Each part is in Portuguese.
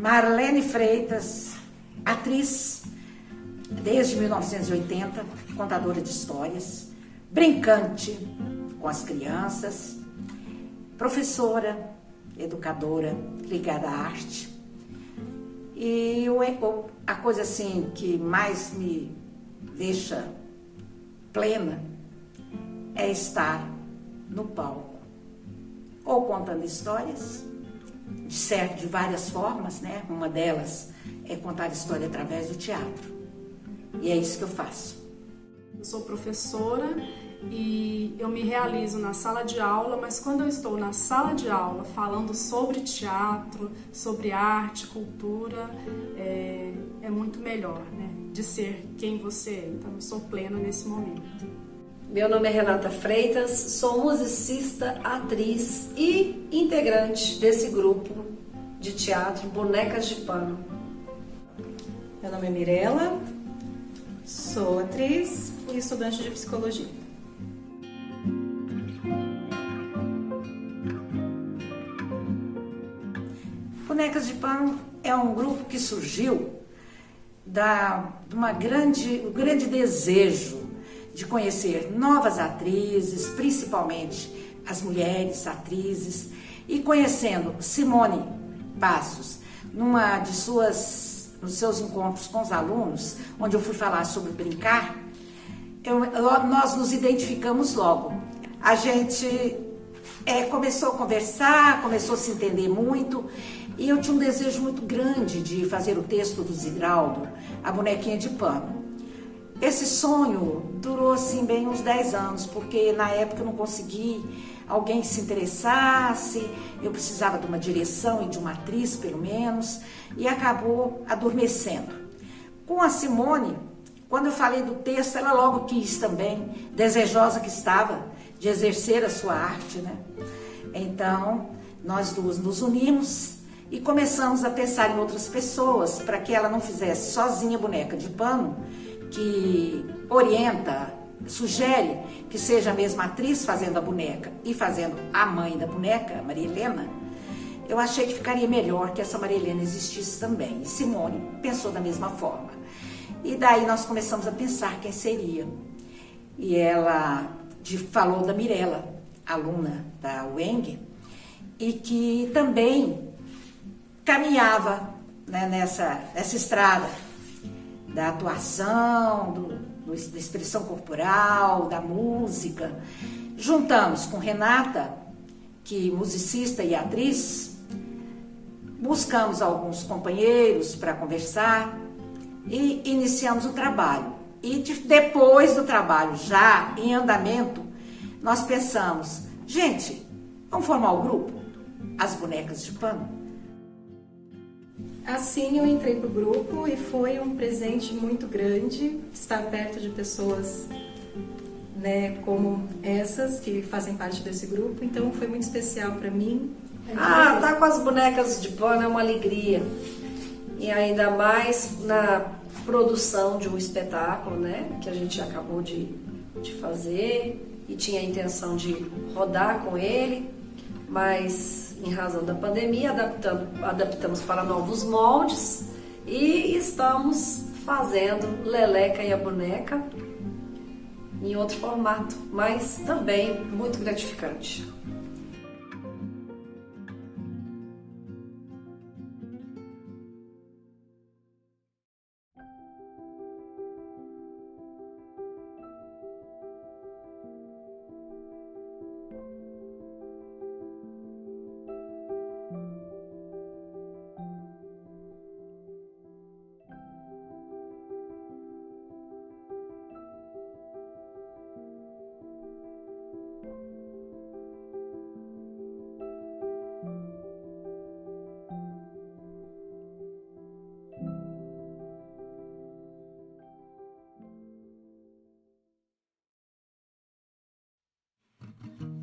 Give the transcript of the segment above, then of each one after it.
Marlene Freitas, atriz desde 1980, contadora de histórias, brincante com as crianças, professora, educadora, ligada à arte. E a coisa assim que mais me deixa plena é estar no palco, ou contando histórias, de várias formas, né? Uma delas é contar história através do teatro. E é isso que eu faço. Eu sou professora e eu me realizo na sala de aula, mas quando eu estou na sala de aula falando sobre teatro, sobre arte, cultura, é muito melhor, né? De ser quem você é. Então eu sou plena nesse momento. Meu nome é Renata Freitas, sou musicista, atriz e integrante desse grupo de teatro Bonecas de Pano. Meu nome é Mirela, sou atriz e estudante de psicologia. Bonecas de Pano é um grupo que surgiu de um grande desejo de conhecer novas atrizes, principalmente as mulheres atrizes, e conhecendo Simone Passos nos seus encontros com os alunos, onde eu fui falar sobre brincar, nós nos identificamos logo. A gente começou a conversar, começou a se entender muito, e eu tinha um desejo muito grande de fazer o texto do Ziraldo, A Bonequinha de Pano. Esse sonho durou assim bem uns 10 anos, porque na época eu não consegui alguém que se interessasse, eu precisava de uma direção e de uma atriz pelo menos, e acabou adormecendo. Com a Simone, quando eu falei do texto, ela logo quis também, desejosa que estava de exercer a sua arte, né? Então, nós duas nos unimos e começamos a pensar em outras pessoas para que ela não fizesse sozinha boneca de pano, que orienta, sugere que seja a mesma atriz fazendo a boneca e fazendo a mãe da boneca, a Maria Helena. Eu achei que ficaria melhor que essa Maria Helena existisse também. E Simone pensou da mesma forma. E daí nós começamos a pensar quem seria. E ela falou da Mirela, aluna da UENG, e que também caminhava, né, nessa estrada da atuação, da expressão corporal, da música. Juntamos com Renata, que musicista e atriz, buscamos alguns companheiros para conversar e iniciamos o trabalho. E depois do trabalho, já em andamento, nós pensamos, gente, vamos formar o grupo? As Bonecas de Pano? Assim eu entrei pro grupo e foi um presente muito grande estar perto de pessoas, né, como essas que fazem parte desse grupo. Então foi muito especial para mim. Tá com as bonecas de pano é uma alegria. E ainda mais na produção de um espetáculo, né, que a gente acabou de fazer e tinha a intenção de rodar com ele, mas em razão da pandemia, adaptamos para novos moldes e estamos fazendo Leleca e a Boneca em outro formato, mas também muito gratificante.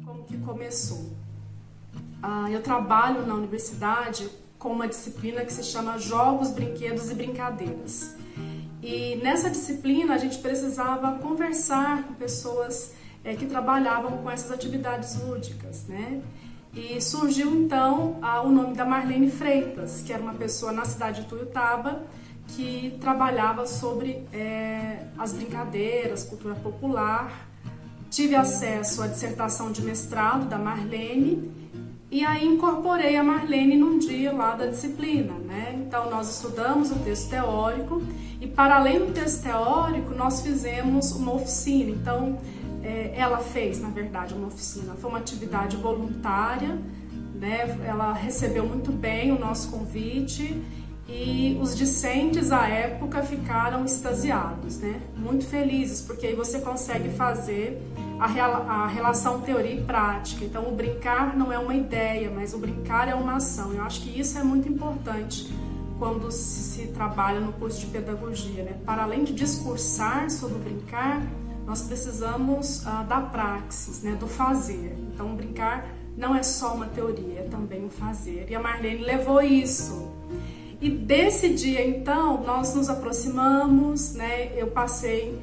Como que começou? Eu trabalho na universidade com uma disciplina que se chama Jogos, Brinquedos e Brincadeiras. E nessa disciplina a gente precisava conversar com pessoas que trabalhavam com essas atividades lúdicas, né? E surgiu então o nome da Marlene Freitas, que era uma pessoa na cidade de Tuiutaba que trabalhava sobre as brincadeiras, cultura popular. Tive acesso à dissertação de mestrado da Marlene e aí incorporei a Marlene num dia lá da disciplina, né? Então nós estudamos o texto teórico e para além do texto teórico nós fizemos uma oficina. Então ela fez, na verdade, uma oficina. Foi uma atividade voluntária, né? Ela recebeu muito bem o nosso convite e os discentes à época ficaram extasiados, né? Muito felizes, porque aí você consegue fazer a relação teoria e prática. Então o brincar não é uma ideia, mas o brincar é uma ação. Eu acho que isso é muito importante quando se trabalha no curso de pedagogia, né? Para além de discursar sobre o brincar, nós precisamos da praxis, né? Do fazer. Então brincar não é só uma teoria, é também um fazer. E a Marlene levou isso. E desse dia, então, nós nos aproximamos, né? Eu passei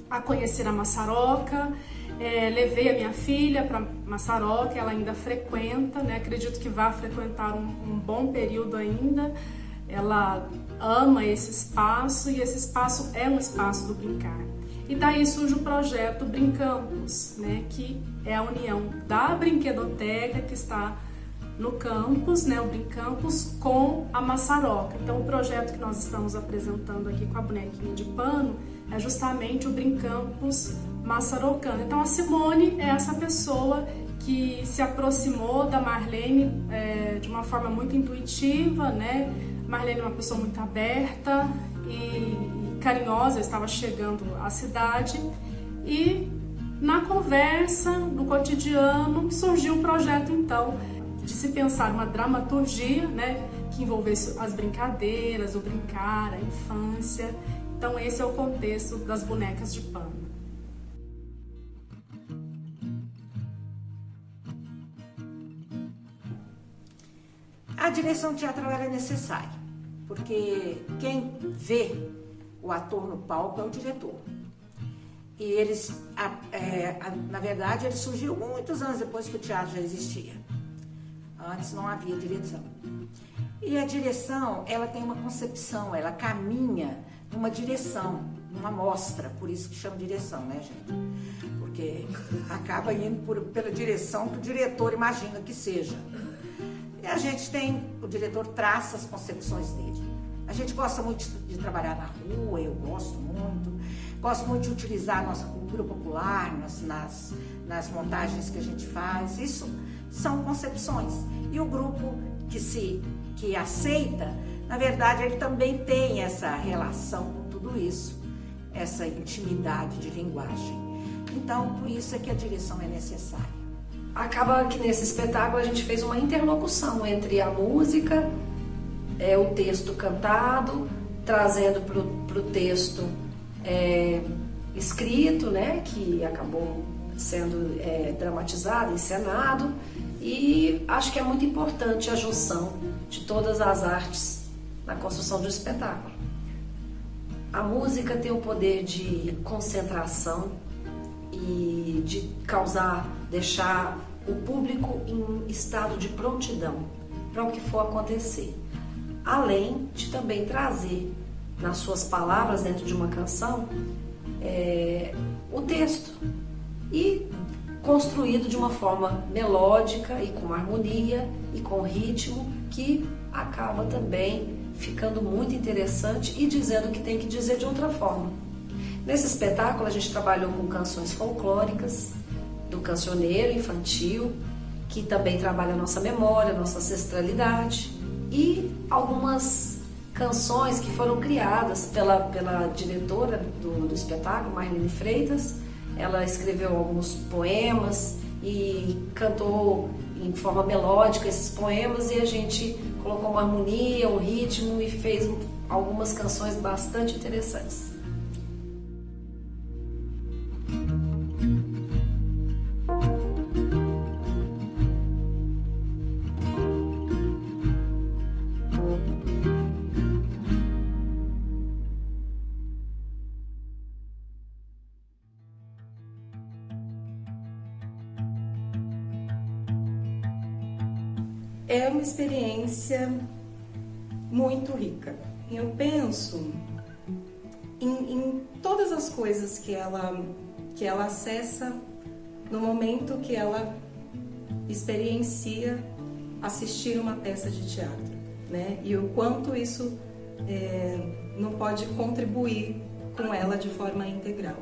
a conhecer a Massaroca, levei a minha filha para Massaroca, ela ainda frequenta, né? Acredito que vai frequentar um bom período ainda. Ela ama esse espaço e esse espaço é um espaço do brincar. E daí surge o projeto Brincampus, né? Que é a união da brinquedoteca que está no campus, né, o Brincampus, com a Massaroca. Então o projeto que nós estamos apresentando aqui com a bonequinha de pano é justamente o Brincampus massarocano. Então a Simone é essa pessoa que se aproximou da Marlene de uma forma muito intuitiva, né? Marlene é uma pessoa muito aberta e carinhosa, eu estava chegando à cidade e na conversa, no cotidiano, surgiu o projeto então de se pensar uma dramaturgia, né, que envolvesse as brincadeiras, o brincar, a infância. Então esse é o contexto das bonecas de pano. A direção teatral é necessária, porque quem vê o ator no palco é o diretor. E eles, na verdade, ele surgiu muitos anos depois que o teatro já existia. Antes não havia direção. E a direção, ela tem uma concepção, ela caminha numa direção, numa mostra, por isso que chama direção, né, gente? Porque acaba indo pela direção que o diretor imagina que seja. E a gente tem, o diretor traça as concepções dele. A gente gosta muito de trabalhar na rua, eu gosto muito de utilizar a nossa cultura popular nas montagens que a gente faz. Isso são concepções. E o grupo que aceita, na verdade, ele também tem essa relação com tudo isso, essa intimidade de linguagem. Então, por isso é que a direção é necessária. Acaba que nesse espetáculo a gente fez uma interlocução entre a música, o texto cantado, trazendo para o texto escrito, né, que acabou sendo dramatizado, encenado, e acho que é muito importante a junção de todas as artes na construção de um espetáculo. A música tem o poder de concentração e de deixar o público em estado de prontidão para o que for acontecer, além de também trazer nas suas palavras dentro de uma canção o texto e construído de uma forma melódica e com harmonia e com ritmo que acaba também ficando muito interessante e dizendo o que tem que dizer de outra forma. Nesse espetáculo a gente trabalhou com canções folclóricas do cancioneiro infantil, que também trabalha a nossa memória, a nossa ancestralidade, e algumas canções que foram criadas pela diretora do espetáculo, Marlene Freitas. Ela escreveu alguns poemas e cantou em forma melódica esses poemas, e a gente colocou uma harmonia, um ritmo e fez algumas canções bastante interessantes. É uma experiência muito rica. Eu penso em todas as coisas que ela acessa no momento que ela experiencia assistir uma peça de teatro, né? E o quanto isso não pode contribuir com ela de forma integral.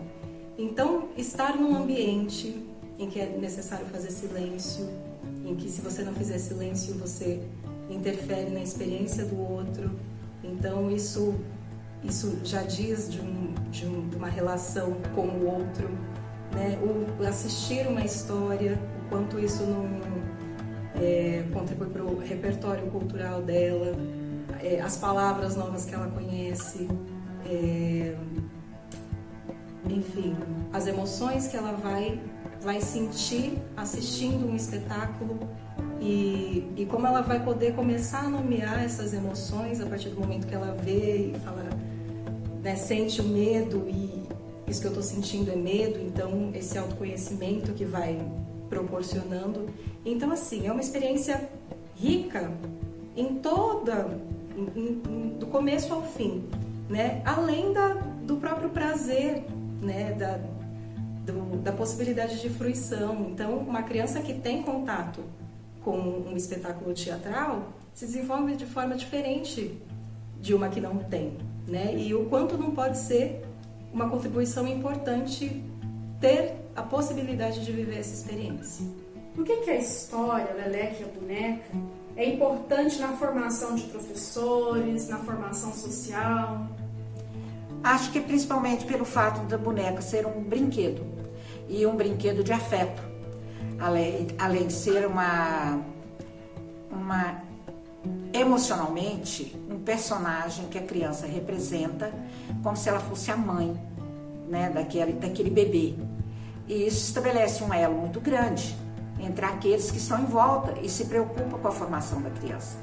Então, estar num ambiente em que é necessário fazer silêncio, em que se você não fizer silêncio você interfere na experiência do outro, então isso já diz de uma relação com o outro, né? O assistir uma história, o quanto isso não contribui para o repertório cultural dela, as palavras novas que ela conhece, enfim, as emoções que ela vai sentir assistindo um espetáculo e como ela vai poder começar a nomear essas emoções a partir do momento que ela vê e fala, né, sente o medo e isso que eu estou sentindo é medo, então esse autoconhecimento que vai proporcionando. Então, assim, é uma experiência rica em do começo ao fim, né? Além do próprio prazer, né? Da possibilidade de fruição. Então, uma criança que tem contato com um espetáculo teatral se desenvolve de forma diferente de uma que não tem, né? E o quanto não pode ser uma contribuição importante ter a possibilidade de viver essa experiência. Por que a história, o Leleque e a boneca, é importante na formação de professores, na formação social? Acho que principalmente pelo fato da boneca ser um brinquedo, e um brinquedo de afeto, além de ser emocionalmente um personagem que a criança representa como se ela fosse a mãe, né, daquele bebê. E isso estabelece um elo muito grande entre aqueles que estão em volta e se preocupam com a formação da criança.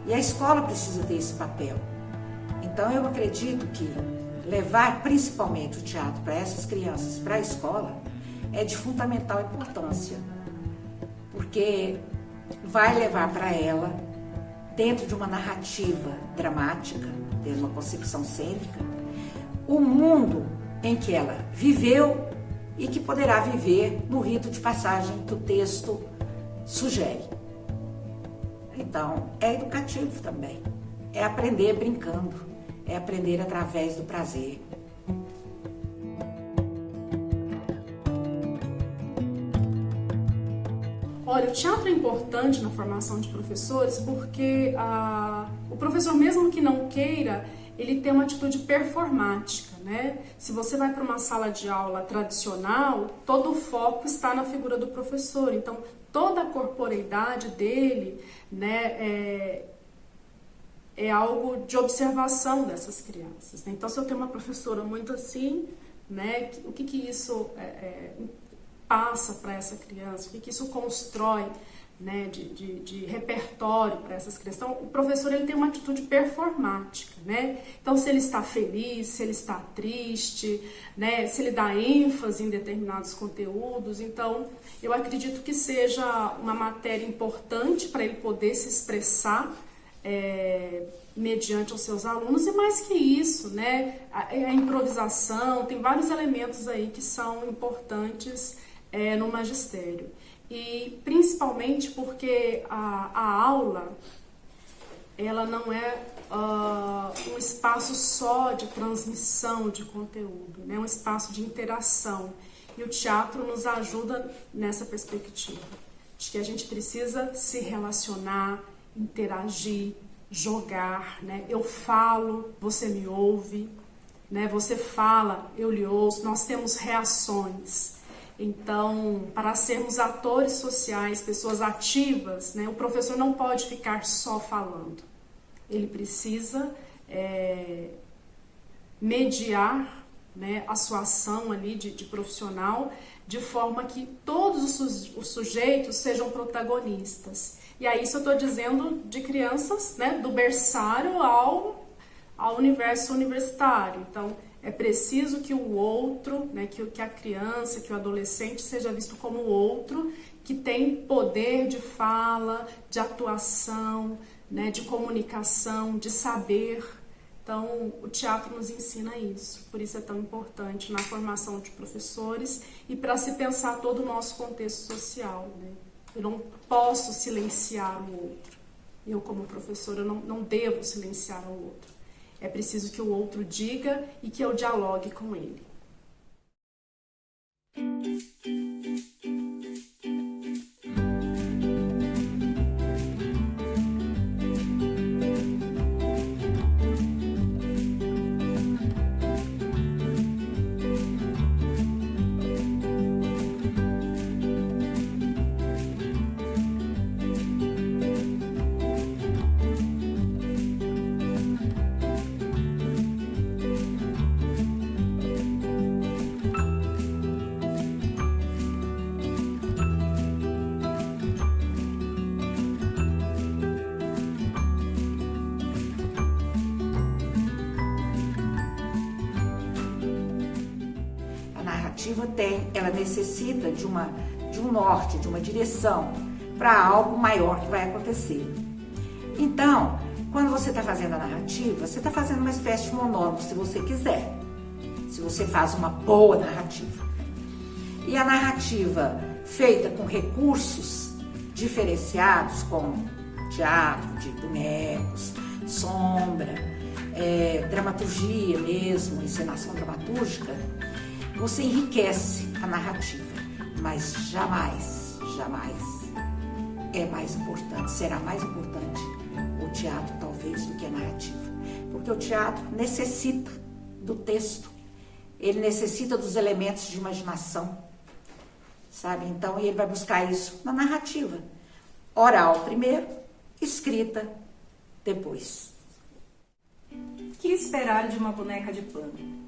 E a escola precisa ter esse papel. Então eu acredito que levar principalmente o teatro para essas crianças, para a escola, é de fundamental importância, porque vai levar para ela, dentro de uma narrativa dramática, dentro de uma concepção cênica, o mundo em que ela viveu e que poderá viver no rito de passagem que o texto sugere. Então, é educativo também, é aprender brincando, é aprender através do prazer. Olha, o teatro é importante na formação de professores porque o professor, mesmo que não queira, ele tem uma atitude performática, né? Se você vai para uma sala de aula tradicional, todo o foco está na figura do professor. Então, toda a corporeidade dele, né, é algo de observação dessas crianças, né? Então, se eu tenho uma professora muito assim, né, o que isso passa para essa criança, o que isso constrói, né, de repertório para essas crianças. Então, o professor ele tem uma atitude performática, né? Então, se ele está feliz, se ele está triste, né, se ele dá ênfase em determinados conteúdos. Então, eu acredito que seja uma matéria importante para ele poder se expressar mediante os seus alunos, e mais que isso, né, a improvisação, tem vários elementos aí que são importantes no magistério. E principalmente porque a aula, ela não é um espaço só de transmissão de conteúdo, né? É um espaço de interação. E o teatro nos ajuda nessa perspectiva, de que a gente precisa se relacionar, interagir, jogar, né? Eu falo, você me ouve, né? Você fala, eu lhe ouço, nós temos reações. Então, para sermos atores sociais, pessoas ativas, né, o professor não pode ficar só falando. Ele precisa mediar, né, a sua ação ali de profissional, de forma que todos os sujeitos sejam protagonistas. E aí isso eu estou dizendo de crianças, né, do berçário ao universo universitário. Então, é preciso que o outro, né, que a criança, que o adolescente seja visto como outro que tem poder de fala, de atuação, né, de comunicação, de saber. Então, o teatro nos ensina isso, por isso é tão importante na formação de professores e para se pensar todo o nosso contexto social, né? Eu não posso silenciar o outro. Eu, como professora, não devo silenciar o outro. É preciso que o outro diga e que eu dialogue com ele. Ela necessita de um norte, de uma direção para algo maior que vai acontecer. Então, quando você está fazendo a narrativa, você está fazendo uma espécie de monólogo, se você quiser, se você faz uma boa narrativa. E a narrativa feita com recursos diferenciados, como teatro de bonecos, sombra, dramaturgia mesmo, encenação dramatúrgica, você enriquece a narrativa, mas jamais é mais importante, será mais importante o teatro talvez do que a narrativa. Porque o teatro necessita do texto, ele necessita dos elementos de imaginação, sabe? Então ele vai buscar isso na narrativa. Oral primeiro, escrita depois. O que esperar de uma boneca de pano?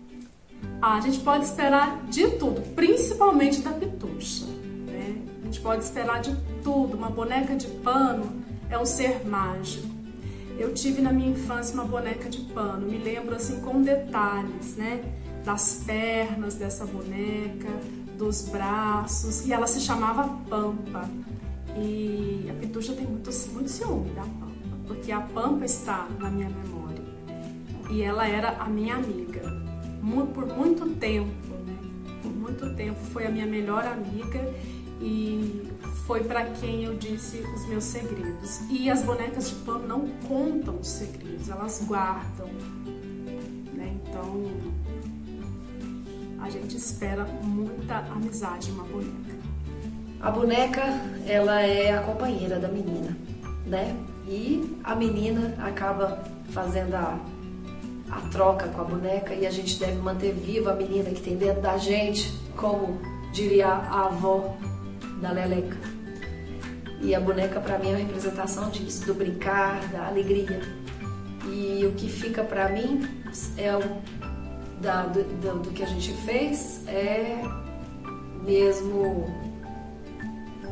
A gente pode esperar de tudo, principalmente da Pitucha, né? A gente pode esperar de tudo. Uma boneca de pano é um ser mágico. Eu tive na minha infância uma boneca de pano, me lembro assim com detalhes, né? Das pernas dessa boneca, dos braços, e ela se chamava Pampa. E a Pitucha tem muito ciúme da Pampa, porque a Pampa está na minha memória. E ela era a minha amiga. Por muito tempo, né? Por muito tempo foi a minha melhor amiga e foi para quem eu disse os meus segredos. E as bonecas de pano não contam os segredos, elas guardam, né? Então a gente espera muita amizade em uma boneca. A boneca, ela é a companheira da menina, né? E a menina acaba fazendo a troca com a boneca e a gente deve manter viva a menina que tem dentro da gente, como diria a avó da Leleca. E a boneca para mim é a representação disso, do brincar, da alegria. E o que fica para mim é do que a gente fez é mesmo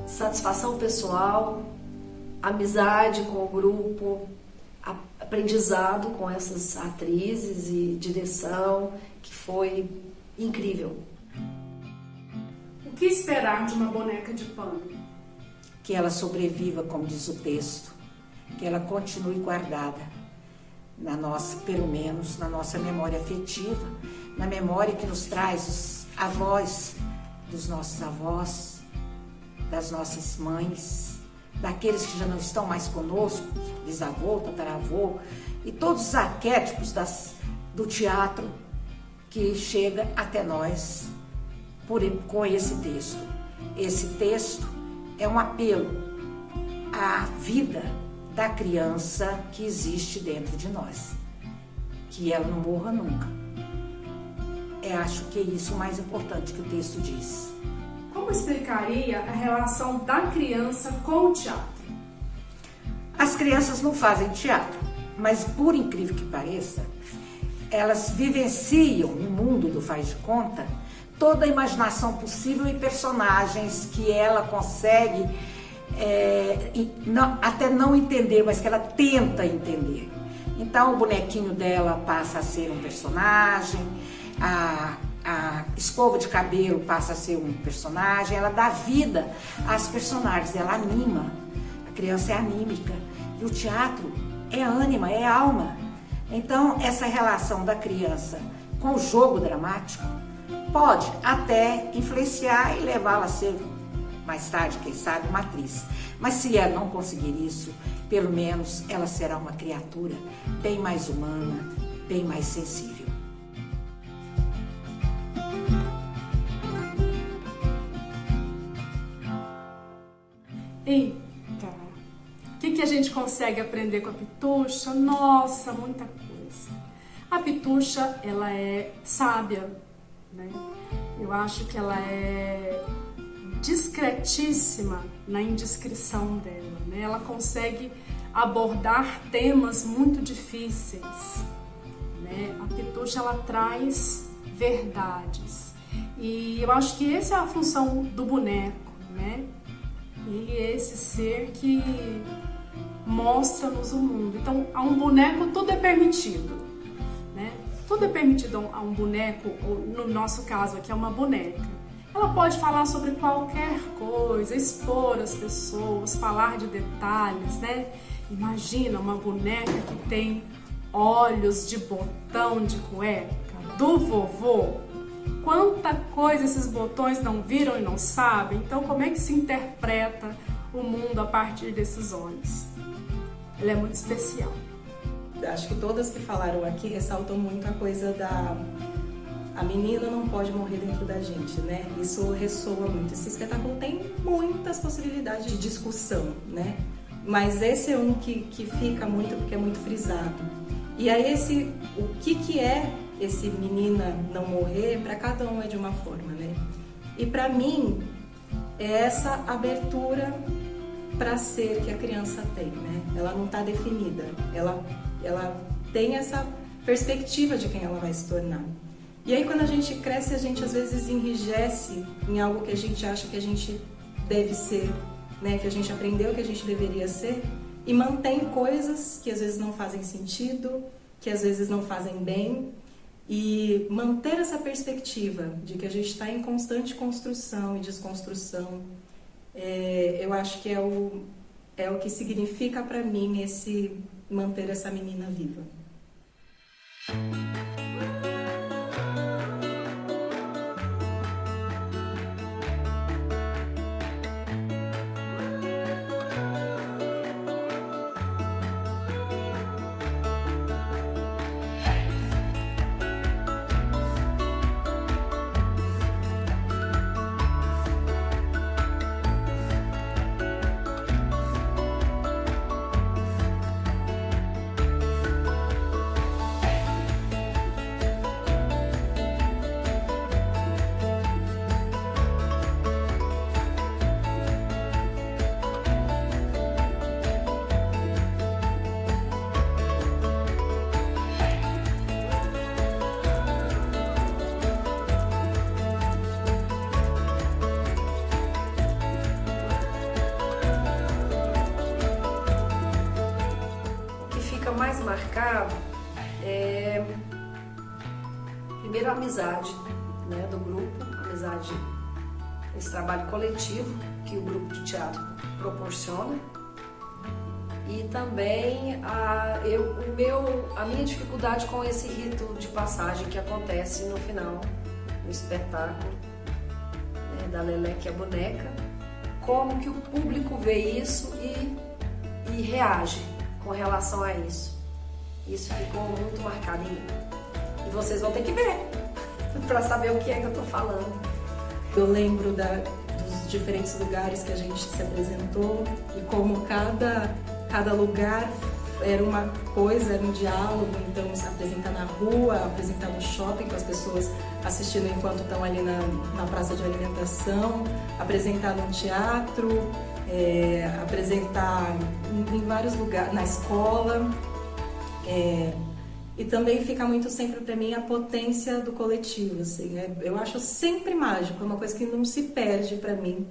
satisfação pessoal, amizade com o grupo, aprendizado com essas atrizes e direção, que foi incrível. O que esperar de uma boneca de pano? Que ela sobreviva, como diz o texto, que ela continue guardada na nossa, pelo menos na nossa memória afetiva, na memória que nos traz a voz dos nossos avós, das nossas mães, daqueles que já não estão mais conosco, bisavô, tataravô, e todos os arquétipos do teatro que chega até nós com esse texto. Esse texto é um apelo à vida da criança que existe dentro de nós, que ela não morra nunca. Acho que é isso o mais importante que o texto diz. Como explicaria a relação da criança com o teatro? As crianças não fazem teatro, mas por incrível que pareça, elas vivenciam no mundo do faz de conta toda a imaginação possível e personagens que ela consegue até não entender, mas que ela tenta entender. Então o bonequinho dela passa a ser um personagem, a a escova de cabelo passa a ser um personagem, ela dá vida às personagens, ela anima. A criança é anímica e o teatro é ânima, é alma. Então, essa relação da criança com o jogo dramático pode até influenciar e levá-la a ser, mais tarde, quem sabe, uma atriz. Mas se ela não conseguir isso, pelo menos ela será uma criatura bem mais humana, bem mais sensível. Eita! O que a gente consegue aprender com a Pitucha? Nossa, muita coisa. A Pitucha, ela é sábia, né? Eu acho que ela é discretíssima na indiscrição dela, né? Ela consegue abordar temas muito difíceis, né? A Pitucha, ela traz verdades. E eu acho que essa é a função do boneco, né? Ele é esse ser que mostra-nos o mundo. Então, a um boneco tudo é permitido, né? Tudo é permitido a um boneco, ou no nosso caso aqui é uma boneca. Ela pode falar sobre qualquer coisa, expor as pessoas, falar de detalhes, né? Imagina uma boneca que tem olhos de botão de cueca do vovô. Quanta coisa esses botões não viram e não sabem. Então, como é que se interpreta o mundo a partir desses olhos? Ela é muito especial. Acho que todas que falaram aqui ressaltam muito a coisa da... A menina não pode morrer dentro da gente, né? Isso ressoa muito. Esse espetáculo tem muitas possibilidades de discussão, né? Mas esse é um que fica muito, porque é muito frisado. E aí o que é esse menina não morrer, para cada um é de uma forma, né? E para mim, é essa abertura para ser que a criança tem, né? Ela não está definida, ela tem essa perspectiva de quem ela vai se tornar. E aí quando a gente cresce, a gente às vezes enrijece em algo que a gente acha que a gente deve ser, né? Que a gente aprendeu que a gente deveria ser, e mantém coisas que às vezes não fazem sentido, que às vezes não fazem bem. E manter essa perspectiva de que a gente está em constante construção e desconstrução, eu acho que é o que significa para mim esse manter essa menina viva. Mais marcado é primeiro a amizade, né, do grupo, a amizade, esse trabalho coletivo que o grupo de teatro proporciona, e também a minha dificuldade com esse rito de passagem que acontece no final do espetáculo, né, da Lelé, que é a boneca, como que o público vê isso e reage com relação a isso. Isso ficou muito marcado em mim. E vocês vão ter que ver para saber o que é que eu tô falando. Eu lembro dos diferentes lugares que a gente se apresentou e como cada lugar era uma coisa, era um diálogo. Então, se apresentar na rua, apresentar no shopping com as pessoas assistindo enquanto estão ali na praça de alimentação, apresentar no teatro, apresentar em vários lugares, na escola, e também fica muito sempre para mim a potência do coletivo, assim, eu acho sempre mágico, é uma coisa que não se perde para mim,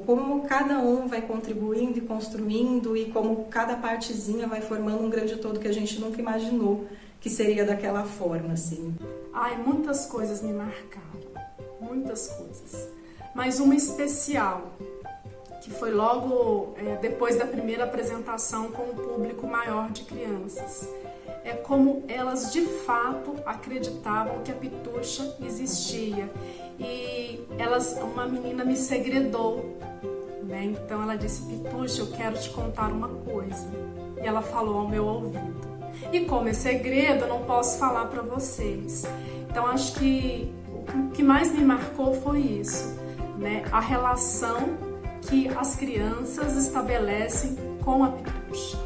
como cada um vai contribuindo e construindo, e como cada partezinha vai formando um grande todo que a gente nunca imaginou que seria daquela forma, assim. Ai, muitas coisas me marcaram, muitas coisas. Mas uma especial, que foi logo depois da primeira apresentação com um público maior de crianças. É como elas de fato acreditavam que a Pitucha existia. E uma menina me segredou, né? Então ela disse: Pitucha, eu quero te contar uma coisa. E ela falou ao meu ouvido. E como é segredo, eu não posso falar para vocês. Então acho que o que mais me marcou foi isso, né? A relação que as crianças estabelecem com a Pitucha.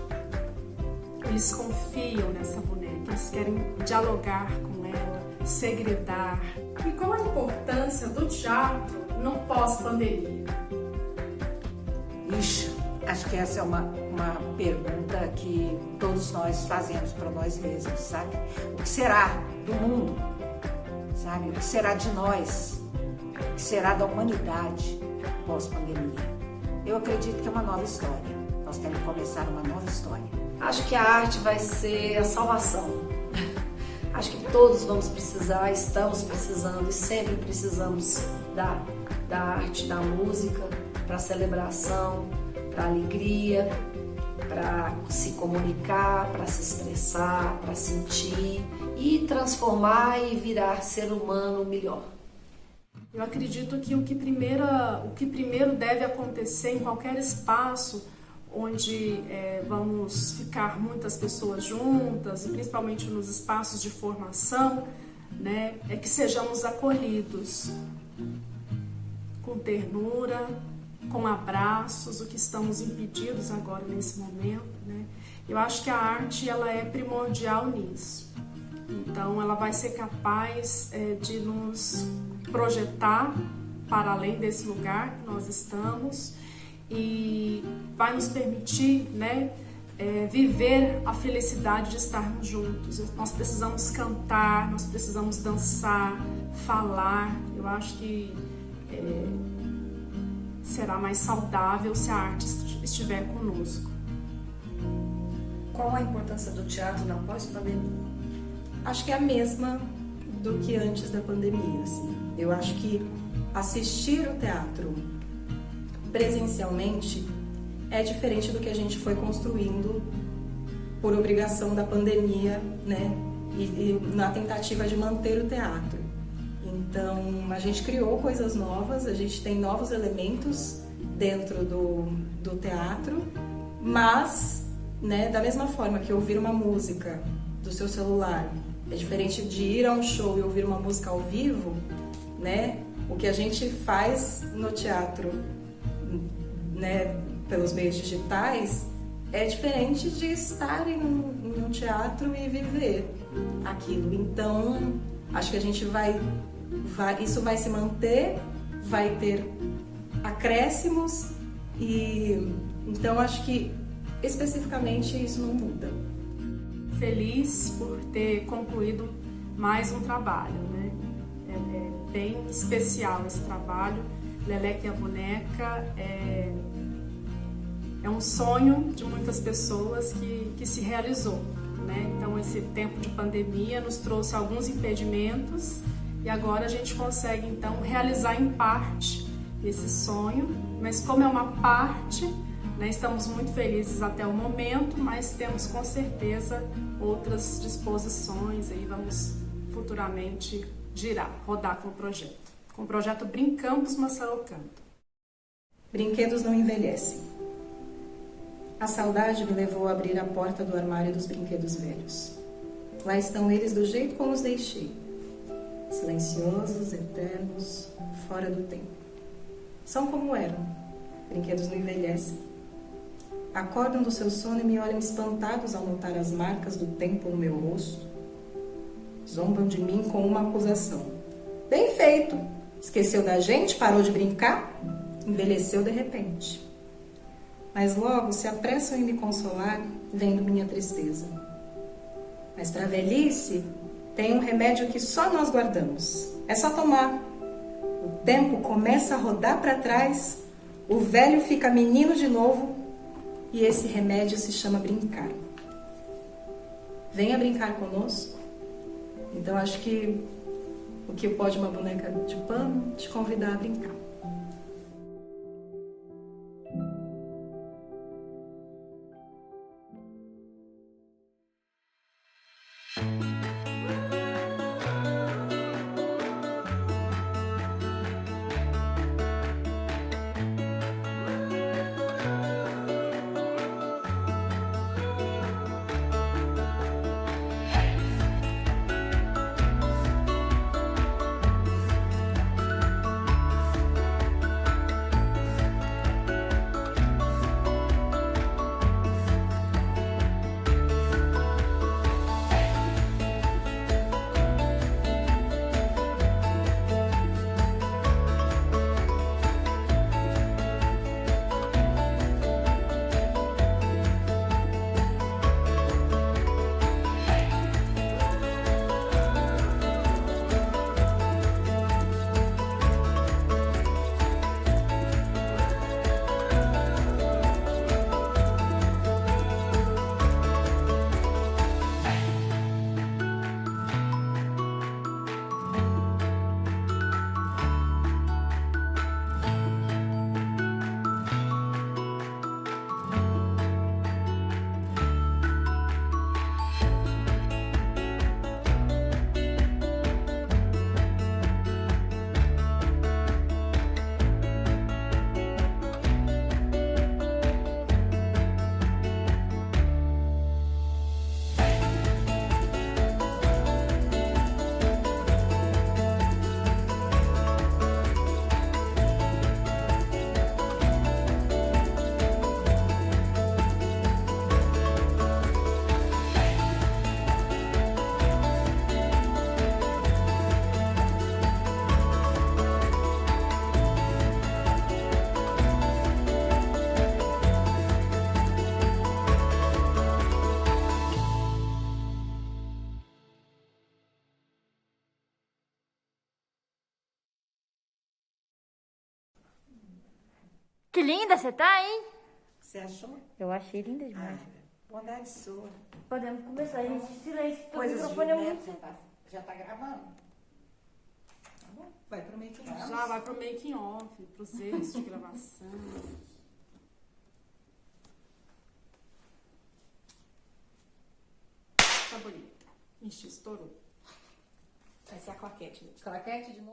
Eles confiam nessa boneca, eles querem dialogar com ela, segredar. E qual a importância do teatro no pós-pandemia? Ixi, acho que essa é uma pergunta que todos nós fazemos para nós mesmos, sabe? O que será do mundo? Sabe? O que será de nós? O que será da humanidade pós-pandemia? Eu acredito que é uma nova história. Nós temos que começar uma nova história. Acho que a arte vai ser a salvação. Acho que todos vamos precisar, estamos precisando e sempre precisamos da arte, da música, para celebração, para alegria, para se comunicar, para se expressar, para sentir e transformar e virar ser humano melhor. Eu acredito que o que primeiro deve acontecer em qualquer espaço onde vamos ficar muitas pessoas juntas, e principalmente nos espaços de formação, né, é que sejamos acolhidos com ternura, com abraços, o que estamos impedidos agora nesse momento, né? Eu acho que a arte ela é primordial nisso. Então ela vai ser capaz de nos projetar para além desse lugar que nós estamos e vai nos permitir, né, viver a felicidade de estarmos juntos. Nós precisamos cantar, nós precisamos dançar, falar. Eu acho que será mais saudável se a arte estiver conosco. Qual a importância do teatro na pós-pandemia? Acho que é a mesma do que antes da pandemia, assim. Eu acho que assistir o teatro presencialmente é diferente do que a gente foi construindo por obrigação da pandemia, né? E na tentativa de manter o teatro. Então, a gente criou coisas novas, a gente tem novos elementos dentro do teatro, mas, né, da mesma forma que ouvir uma música do seu celular é diferente de ir a um show e ouvir uma música ao vivo, né? O que a gente faz no teatro, né, pelos meios digitais, é diferente de estar em um teatro e viver aquilo. Então, acho que a gente isso vai se manter, vai ter acréscimos e então acho que especificamente isso não muda. Feliz por ter concluído mais um trabalho, né? É bem especial esse trabalho. Leleque e a Boneca é um sonho de muitas pessoas que se realizou, né? Então esse tempo de pandemia nos trouxe alguns impedimentos e agora a gente consegue então realizar em parte esse sonho, mas como é uma parte, né, estamos muito felizes até o momento, mas temos com certeza outras disposições aí, vamos futuramente rodar com o projeto Brincamos Massalocando. Brinquedos não envelhecem. A saudade me levou a abrir a porta do armário dos brinquedos velhos. Lá estão eles do jeito como os deixei. Silenciosos, eternos, fora do tempo. São como eram. Brinquedos não envelhecem. Acordam do seu sono e me olham espantados ao notar as marcas do tempo no meu rosto. Zombam de mim com uma acusação. Bem feito! Esqueceu da gente? Parou de brincar? Envelheceu de repente. Mas logo se apressam em me consolar, vendo minha tristeza. Mas para a velhice, tem um remédio que só nós guardamos. É só tomar. O tempo começa a rodar para trás, o velho fica menino de novo e esse remédio se chama brincar. Venha brincar conosco. Então acho que o que pode uma boneca de pano te convidar a brincar. Que linda você tá, hein? Você achou? Eu achei linda demais. Bondade sua. Podemos começar, gente. Silêncio, porque o Coisas de microfone é neto, muito... já tá gravando? Tá bom, vai pro meio que Já vai pro making off, pros erros de gravação. Tá bonita. Ixi, estourou. Vai ser a claquete. Claquete de novo.